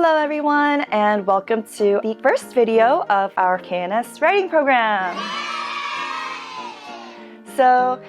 Hello everyone, and welcome to the first video of our KNS writing program. So,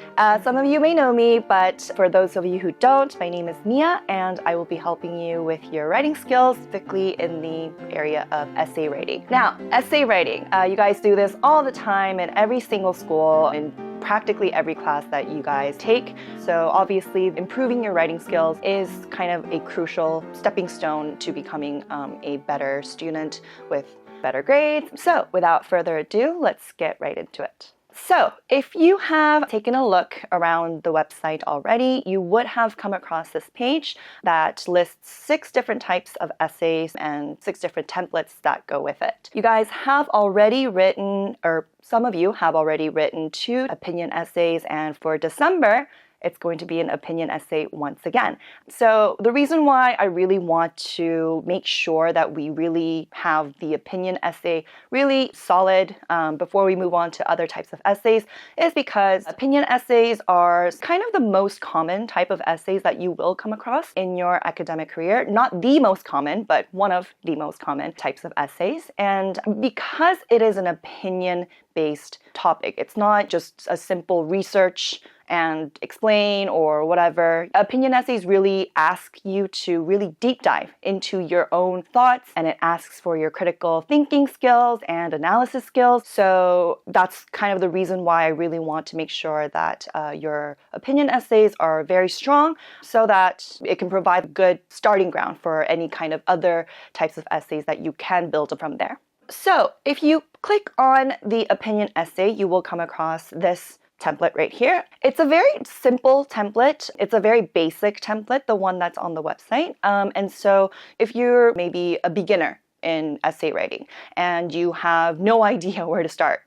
some of you may know me, but for those of you who don't, my name is Mia, and I will be helping you with your writing skills, specifically in the area of essay writing. Now, essay writing, you guys do this all the time in every single school, in practically every class that you guys take. So obviously, improving your writing skills is kind of a crucial stepping stone to becoming a better student with better grades. So without further ado, let's get right into it. So if you have taken a look around the website already, you would have come across this page that lists 6 different types of essays and 6 different templates that go with it. You guys have already written, or some of you have already written 2 opinion essays, and for December, it's going to be an opinion essay once again. So the reason why I really want to make sure that we really have the opinion essay really solid before we move on to other types of essays is because opinion essays are kind of the most common type of essays that you will come across in your academic career. Not the most common, but one of the most common types of essays. And because it is an opinion-based topic, it's not just a simple research and explain or whatever. Opinion essays really ask you to really deep dive into your own thoughts, and it asks for your critical thinking skills and analysis skills. So that's kind of the reason why I really want to make sure that your opinion essays are very strong so that it can provide a good starting ground for any kind of other types of essays that you can build from there. So if you click on the opinion essay, you will come across this template right here. It's a very simple template. It's a very basic template, the one that's on the website. And so if you're maybe a beginner in essay writing and you have no idea where to start,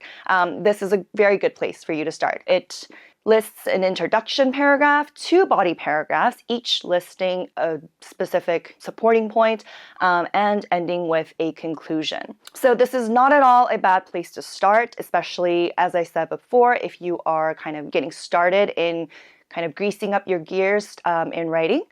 this is a very good place for you to start. It lists an introduction paragraph, 2 body paragraphs, each listing a specific supporting point and ending with a conclusion. So this is not at all a bad place to start, especially, as I said before, if you are kind of getting started in kind of greasing up your gears in writing.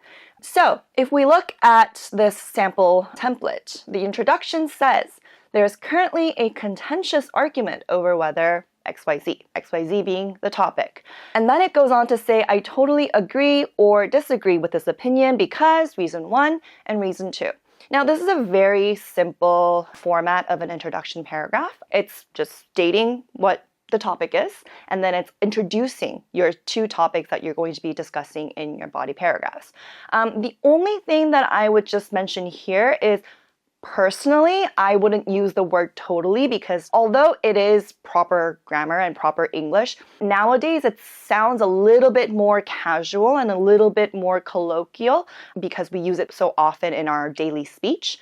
So if we look at this sample template, the introduction says, "There's currently a contentious argument over whether XYZ being the topic." And then it goes on to say, "I totally agree or disagree with this opinion because reason 1 and reason 2. Now, this is a very simple format of an introduction paragraph. It's just stating what the topic is, and then it's introducing your 2 topics that you're going to be discussing in your body paragraphs. The only thing that I would just mention here is, personally, I wouldn't use the word totally because although it is proper grammar and proper English, nowadays it sounds a little bit more casual and a little bit more colloquial because we use it so often in our daily speech.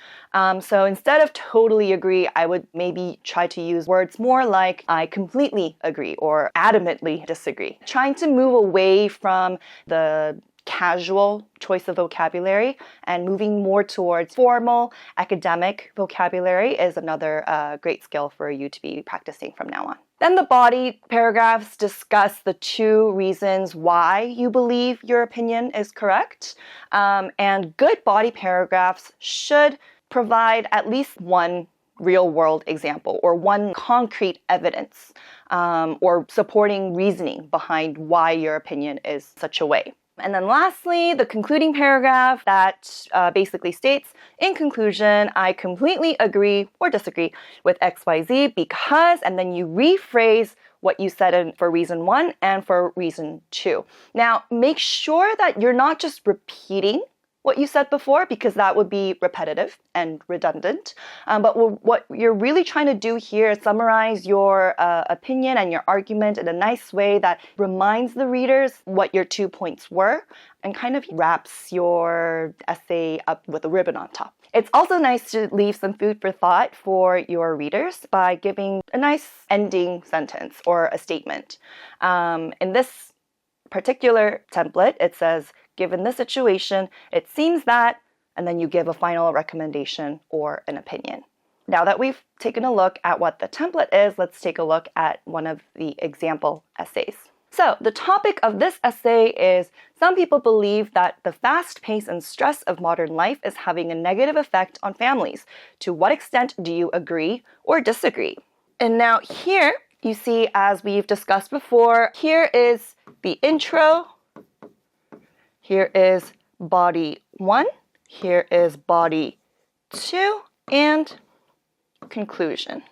So instead of totally agree, I would maybe try to use words more like I completely agree or adamantly disagree. Trying to move away from the casual choice of vocabulary and moving more towards formal academic vocabulary is another great skill for you to be practicing from now on. Then the body paragraphs discuss the 2 reasons why you believe your opinion is correct. And good body paragraphs should provide at least one real-world example or one concrete evidence or supporting reasoning behind why your opinion is such a way. And then lastly, the concluding paragraph that basically states, "In conclusion, I completely agree or disagree with XYZ because," and then you rephrase what you said for reason 1 and for reason 2. Now, make sure that you're not just repeating what you said before because that would be repetitive and redundant. But what you're really trying to do here is summarize your opinion and your argument in a nice way that reminds the readers what your 2 points were and kind of wraps your essay up with a ribbon on top. It's also nice to leave some food for thought for your readers by giving a nice ending sentence or a statement. In this particular template, it says, "Given this situation, it seems that," and then you give a final recommendation or an opinion. Now that we've taken a look at what the template is, let's take a look at one of the example essays. So the topic of this essay is, some people believe that the fast pace and stress of modern life is having a negative effect on families. To what extent do you agree or disagree? And now here you see, as we've discussed before, here is the intro, here is body 1, here is body 2, and conclusion.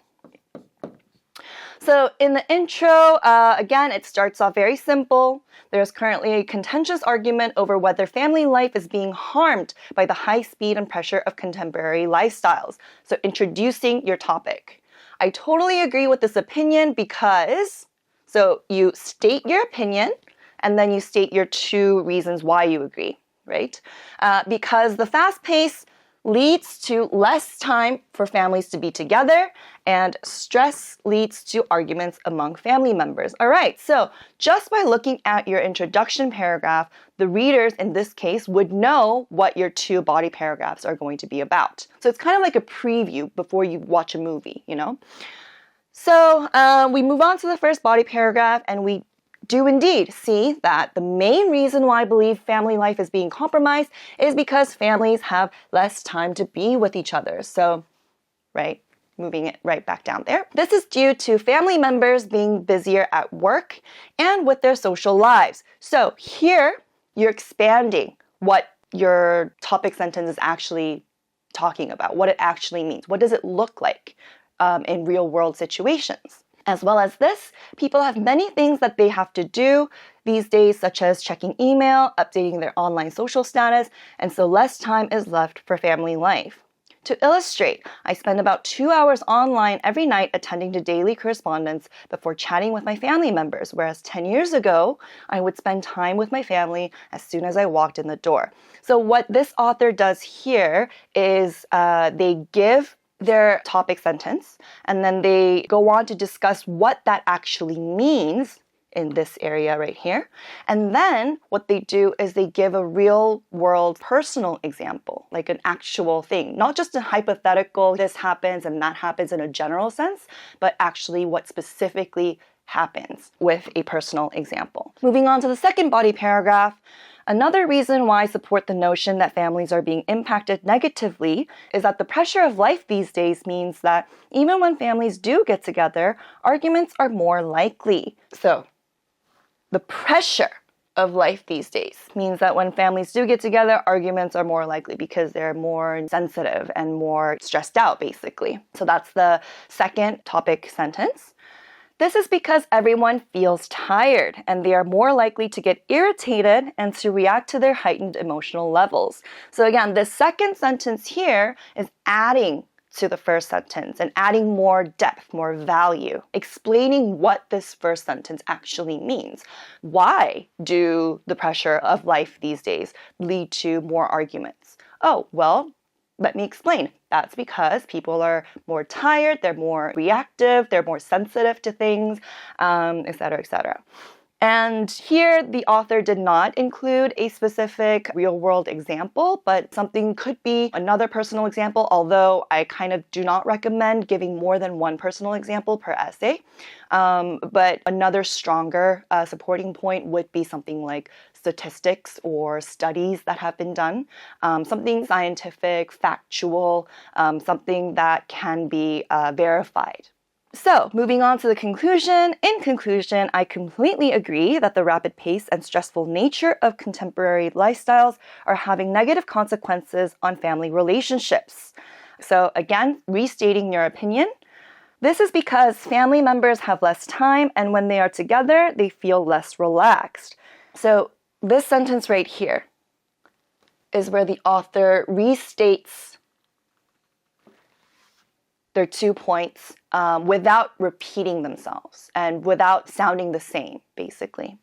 So in the intro, again, it starts off very simple. There's currently a contentious argument over whether family life is being harmed by the high speed and pressure of contemporary lifestyles. So introducing your topic. I totally agree with this opinion because, so you state your opinion and then you state your 2 reasons why you agree, right? Because the fast pace leads to less time for families to be together, and stress leads to arguments among family members. All right, so just by looking at your introduction paragraph, the readers in this case would know what your 2 body paragraphs are going to be about. So it's kind of like a preview before you watch a movie, you know? So we move on to the first body paragraph, and we do indeed see that the main reason why I believe family life is being compromised is because families have less time to be with each other. So, right, moving it right back down there. This is due to family members being busier at work and with their social lives. So here, you're expanding what your topic sentence is actually talking about, what it actually means. What does it look like in real world situations? As well as this, people have many things that they have to do these days, such as checking email, updating their online social status, and so less time is left for family life. To illustrate, I spend about 2 hours online every night attending to daily correspondence before chatting with my family members, whereas 10 years ago, I would spend time with my family as soon as I walked in the door. So what this author does here is they give their topic sentence, and then they go on to discuss what that actually means in this area right here. And then what they do is they give a real world personal example, like an actual thing, not just a hypothetical, this happens and that happens in a general sense, but actually what specifically happens with a personal example. Moving on to the second body paragraph. Another reason why I support the notion that families are being impacted negatively is that the pressure of life these days means that even when families do get together, arguments are more likely. So, the pressure of life these days means that when families do get together, arguments are more likely because they're more sensitive and more stressed out, basically. So that's the second topic sentence. This is because everyone feels tired and they are more likely to get irritated and to react to their heightened emotional levels. So again, the second sentence here is adding to the first sentence and adding more depth, more value, explaining what this first sentence actually means. Why do the pressure of life these days lead to more arguments? Oh, well, let me explain. That's because people are more tired, they're more reactive, they're more sensitive to things, etc., etc. And here, the author did not include a specific real-world example, but something could be another personal example, although I kind of do not recommend giving more than one personal example per essay. But another stronger supporting point would be something like statistics or studies that have been done, something scientific, factual, something that can be verified. So, moving on to the conclusion. In conclusion, I completely agree that the rapid pace and stressful nature of contemporary lifestyles are having negative consequences on family relationships. So, again, restating your opinion. This is because family members have less time, and when they are together, they feel less relaxed. So, this sentence right here is where the author restates their 2 points without repeating themselves and without sounding the same, basically.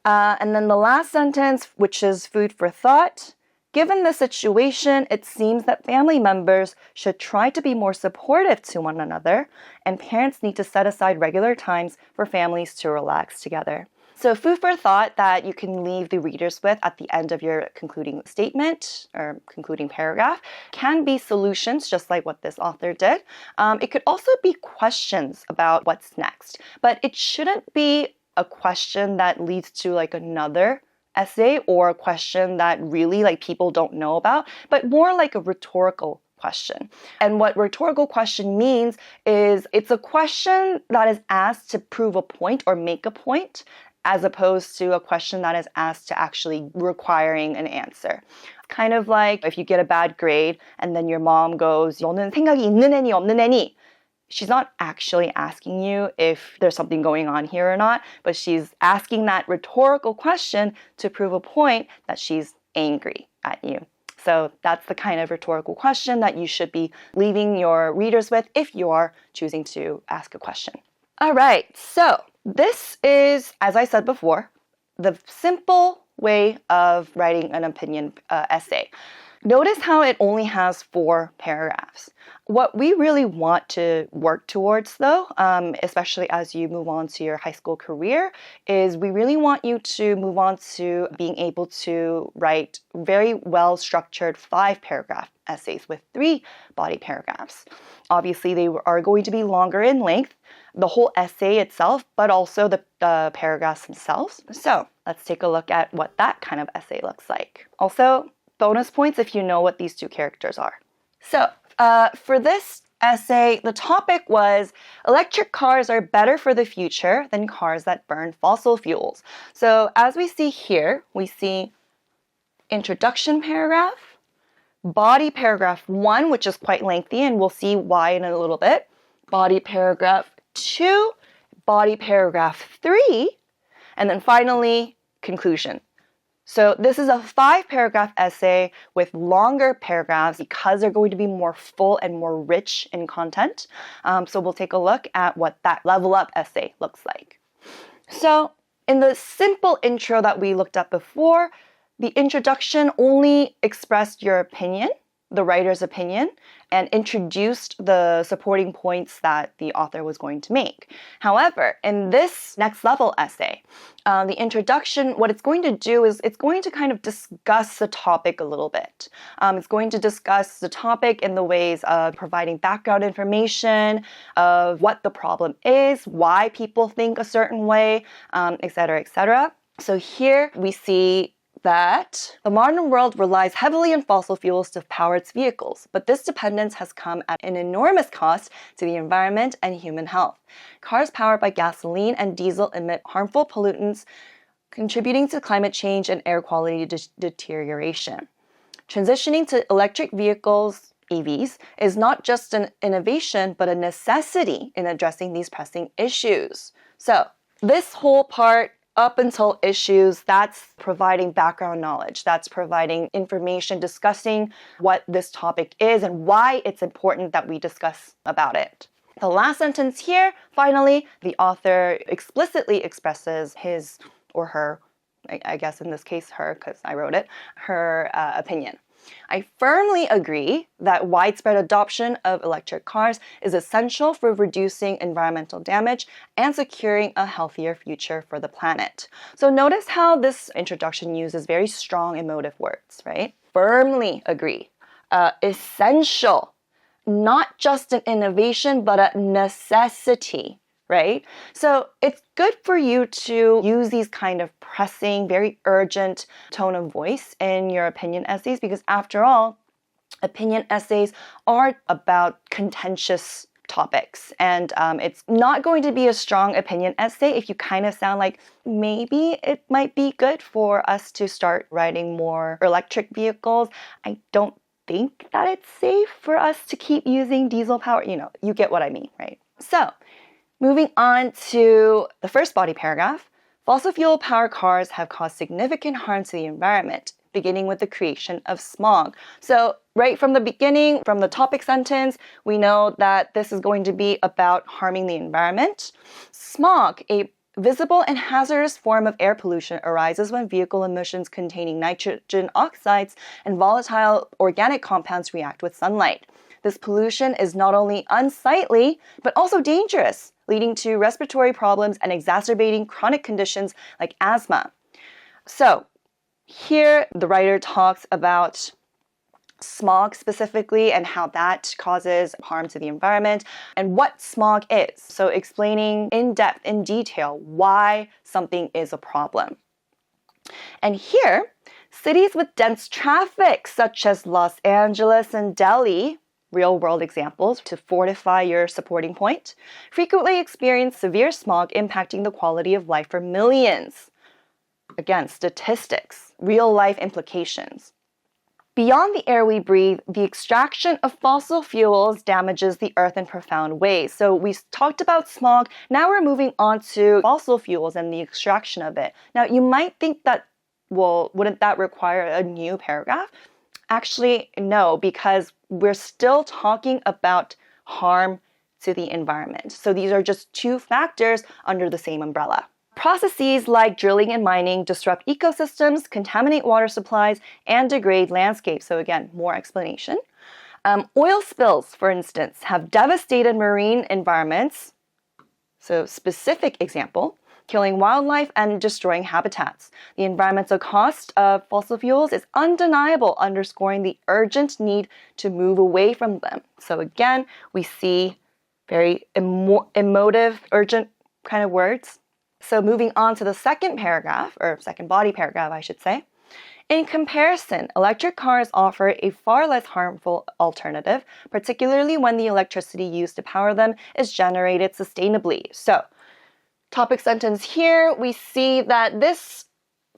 And then the last sentence, which is food for thought. Given the situation, it seems that family members should try to be more supportive to one another, and parents need to set aside regular times for families to relax together. So food for thought that you can leave the readers with at the end of your concluding statement or concluding paragraph can be solutions, just like what this author did. It could also be questions about what's next, but it shouldn't be a question that leads to like another essay or a question that really like people don't know about, but more like a rhetorical question. And what rhetorical question means is it's a question that is asked to prove a point or make a point, as opposed to a question that is asked to actually requiring an answer. Kind of like if you get a bad grade and then your mom goes, 너는 생각이 있는 애니 없는 애니? She's not actually asking you if there's something going on here or not, but she's asking that rhetorical question to prove a point that she's angry at you. So that's the kind of rhetorical question that you should be leaving your readers with if you are choosing to ask a question. All right, so this is, as I said before, the simple way of writing an opinion essay. Notice how it only has 4 paragraphs. What we really want to work towards, though, especially as you move on to your high school career, is we really want you to move on to being able to write very well-structured 5-paragraph essays with 3 body paragraphs. Obviously, they are going to be longer in length, the whole essay itself, but also the paragraphs themselves. So let's take a look at what that kind of essay looks like. Also, bonus points if you know what these 2 characters are. So for this essay, the topic was electric cars are better for the future than cars that burn fossil fuels. So as we see here, we see introduction paragraph, body paragraph 1, which is quite lengthy, and we'll see why in a little bit, body paragraph 2, body paragraph 3, and then finally conclusion. So this is a 5-paragraph essay with longer paragraphs because they're going to be more full and more rich in content. So we'll take a look at what that level up essay looks like. So in the simple intro that we looked at before, the introduction only expressed your opinion, the writer's opinion, and introduced the supporting points that the author was going to make. However, in this next level essay, the introduction, what it's going to do is it's going to kind of discuss the topic a little bit. It's going to discuss the topic in the ways of providing background information, of what the problem is, why people think a certain way, etc., etc. So here we see that the modern world relies heavily on fossil fuels to power its vehicles, but this dependence has come at an enormous cost to the environment and human health. Cars powered by gasoline and diesel emit harmful pollutants, contributing to climate change and air quality deterioration. Transitioning to electric vehicles, EVs, is not just an innovation, but a necessity in addressing these pressing issues. So this whole part up until issues, that's providing background knowledge, that's providing information, discussing what this topic is and why it's important that we discuss about it. The last sentence here, finally, the author explicitly expresses his or her, I guess in this case her, because I wrote it, her opinion. I firmly agree that widespread adoption of electric cars is essential for reducing environmental damage and securing a healthier future for the planet. So notice how this introduction uses very strong emotive words, right? Firmly agree. Essential. Not just an innovation, but a necessity, right? So it's good for you to use these kind of pressing, very urgent tone of voice in your opinion essays because after all, opinion essays are about contentious topics. And it's not going to be a strong opinion essay if you kind of sound like maybe it might be good for us to start writing more electric vehicles. I don't think that it's safe for us to keep using diesel power. You know, you get what I mean, right? So moving on to the first body paragraph, fossil fuel powered cars have caused significant harm to the environment, beginning with the creation of smog. So right from the beginning, from the topic sentence, we know that this is going to be about harming the environment. Smog, a visible and hazardous form of air pollution, arises when vehicle emissions containing nitrogen oxides and volatile organic compounds react with sunlight. This pollution is not only unsightly, but also dangerous, leading to respiratory problems and exacerbating chronic conditions like asthma. So here, the writer talks about smog specifically and how that causes harm to the environment and what smog is. So explaining in depth, in detail, why something is a problem. And here, cities with dense traffic, such as Los Angeles and Delhi, real-world examples to fortify your supporting point, frequently experience severe smog impacting the quality of life for millions. Again, statistics, real-life implications. Beyond the air we breathe, the extraction of fossil fuels damages the earth in profound ways. So we talked about smog, now we're moving on to fossil fuels and the extraction of it. Now you might think that, well, wouldn't that require a new paragraph? Actually, no, because we're still talking about harm to the environment. So these are just two factors under the same umbrella. Processes like drilling and mining disrupt ecosystems, contaminate water supplies, and degrade landscapes. So again, more explanation. Oil spills, for instance, have devastated marine environments. So specific example, killing wildlife and destroying habitats. The environmental cost of fossil fuels is undeniable, underscoring the urgent need to move away from them. So again, we see very emotive, urgent kind of words. So moving on to the second paragraph, or second body paragraph, I should say. In comparison, electric cars offer a far less harmful alternative, particularly when the electricity used to power them is generated sustainably. So, topic sentence here, we see that this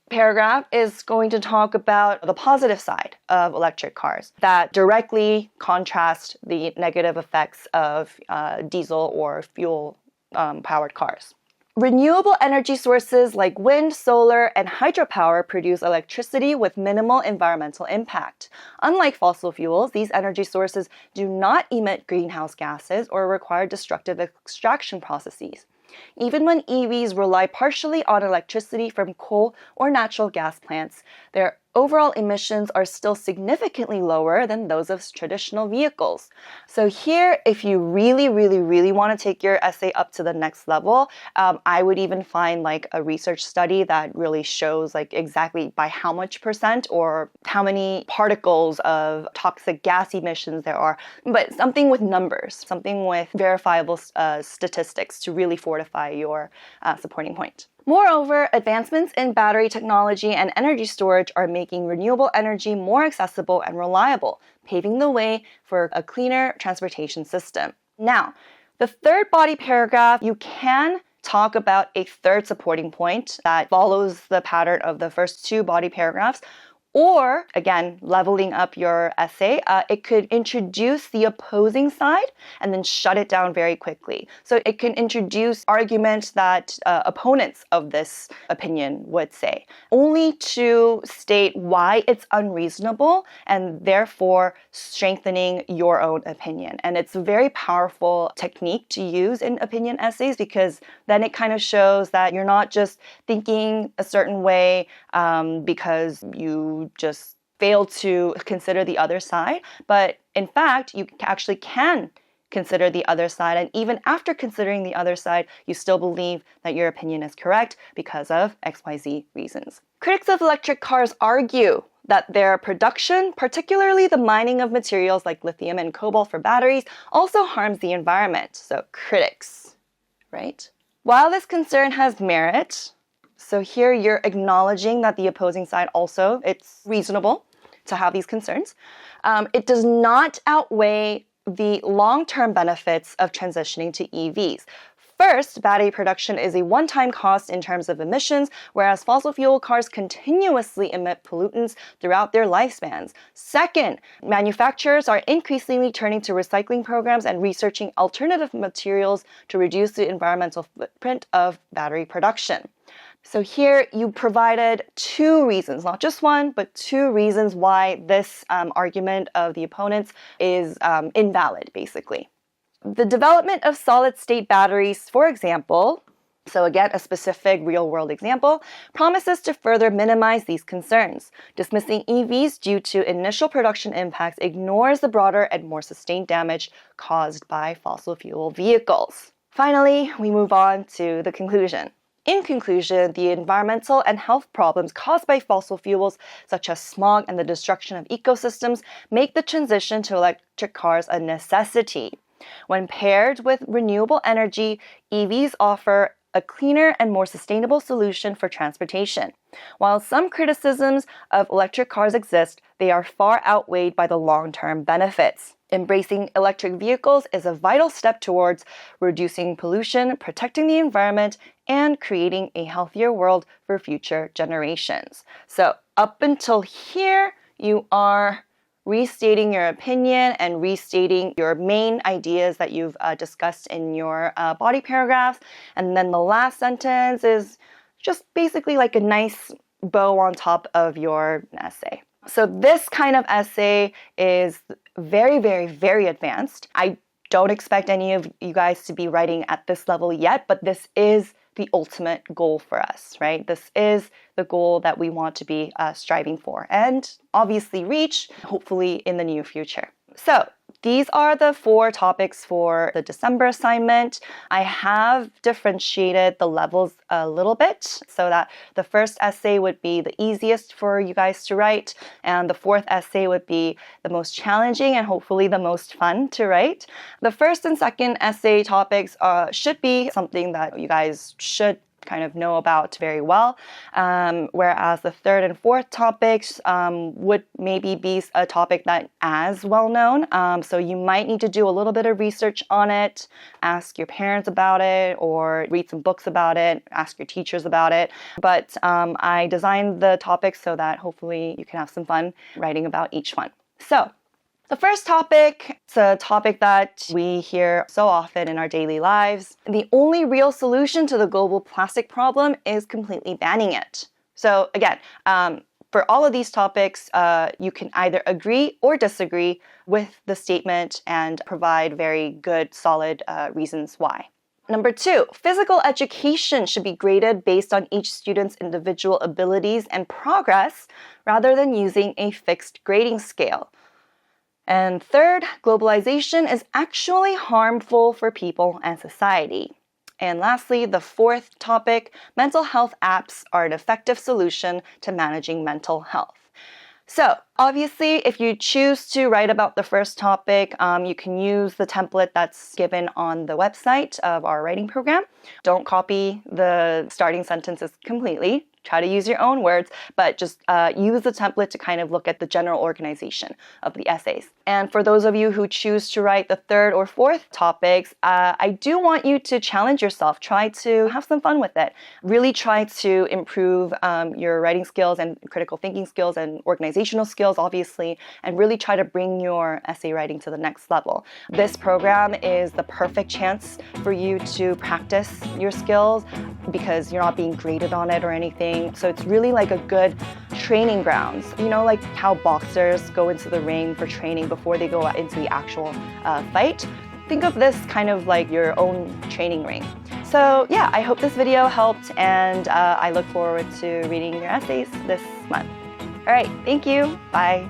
paragraph is going to talk about the positive side of electric cars that directly contrast the negative effects of diesel or fuel-powered cars. Renewable energy sources like wind, solar, and hydropower produce electricity with minimal environmental impact. Unlike fossil fuels, these energy sources do not emit greenhouse gases or require destructive extraction processes. Even when EVs rely partially on electricity from coal or natural gas plants, their overall emissions are still significantly lower than those of traditional vehicles. So here, if you really want to take your essay up to the next level, I would even find like a research study that really shows like exactly by how much percent or how many particles of toxic gas emissions there are, but something with numbers, something with verifiable statistics to really fortify your supporting point. Moreover, advancements in battery technology and energy storage are making renewable energy more accessible and reliable, paving the way for a cleaner transportation system. Now, the third body paragraph, you can talk about a third supporting point that follows the pattern of the first two body paragraphs. Or, again, leveling up your essay, it could introduce the opposing side and then shut it down very quickly. So it can introduce arguments that opponents of this opinion would say, only to state why it's unreasonable and therefore strengthening your own opinion. And it's a very powerful technique to use in opinion essays because then it kind of shows that you're not just thinking a certain way because you just fail to consider the other side, but in fact, you actually can consider the other side, and even after considering the other side, you still believe that your opinion is correct because of XYZ reasons. Critics of electric cars argue that their production, particularly the mining of materials like lithium and cobalt for batteries, also harms the environment. So critics, right? While this concern has merit, so here you're acknowledging that the opposing side also, it's reasonable to have these concerns. It does not outweigh the long-term benefits of transitioning to EVs. First, battery production is a one-time cost in terms of emissions, whereas fossil fuel cars continuously emit pollutants throughout their lifespans. Second, manufacturers are increasingly turning to recycling programs and researching alternative materials to reduce the environmental footprint of battery production. So here you provided two reasons, not just one, but two reasons why this argument of the opponents is invalid, basically. The development of solid-state batteries, for example, so again, a specific real-world example, promises to further minimize these concerns. Dismissing EVs due to initial production impacts ignores the broader and more sustained damage caused by fossil fuel vehicles. Finally, we move on to the conclusion. In conclusion, the environmental and health problems caused by fossil fuels, such as smog and the destruction of ecosystems, make the transition to electric cars a necessity. When paired with renewable energy, EVs offer a cleaner and more sustainable solution for transportation. While some criticisms of electric cars exist, they are far outweighed by the long-term benefits. Embracing electric vehicles is a vital step towards reducing pollution, protecting the environment, and creating a healthier world for future generations. So up until here, you are restating your opinion and restating your main ideas that you've discussed in your body paragraphs. And then the last sentence is just basically like a nice bow on top of your essay. So this kind of essay is very, very, very advanced. I don't expect any of you guys to be writing at this level yet, but this is the ultimate goal for us, right? This is the goal that we want to be striving for and obviously reach, hopefully in the near future. So these are the 4 topics for the December assignment. I have differentiated the levels a little bit so that the first essay would be the easiest for you guys to write, and the 4th essay would be the most challenging and hopefully the most fun to write. The first and second essay topics should be something that you guys should kind of know about very well, whereas the 3rd and 4th topics would maybe be a topic that as well known. So you might need to do a little bit of research on it, ask your parents about it, or read some books about it, ask your teachers about it. But I designed the topics so that hopefully you can have some fun writing about each one. So the first topic, it's a topic that we hear so often in our daily lives. The only real solution to the global plastic problem is completely banning it. So again, for all of these topics, you can either agree or disagree with the statement and provide very good, solid reasons why. Number 2, physical education should be graded based on each student's individual abilities and progress rather than using a fixed grading scale. And 3rd, globalization is actually harmful for people and society. And lastly, the 4th topic, mental health apps are an effective solution to managing mental health. So obviously, if you choose to write about the first topic, you can use the template that's given on the website of our writing program. Don't copy the starting sentences completely. Try to use your own words, but just use the template to kind of look at the general organization of the essays. And for those of you who choose to write the 3rd or 4th topics, I do want you to challenge yourself. Try to have some fun with it. Really try to improve your writing skills and critical thinking skills and organizational skills, obviously, and really try to bring your essay writing to the next level. This program is the perfect chance for you to practice your skills because you're not being graded on it or anything. So it's really like a good training grounds. You know, like how boxers go into the ring for training before they go into the actual fight. Think of this kind of like your own training ring. So yeah, I hope this video helped, and I look forward to reading your essays this month. All right, thank you. Bye.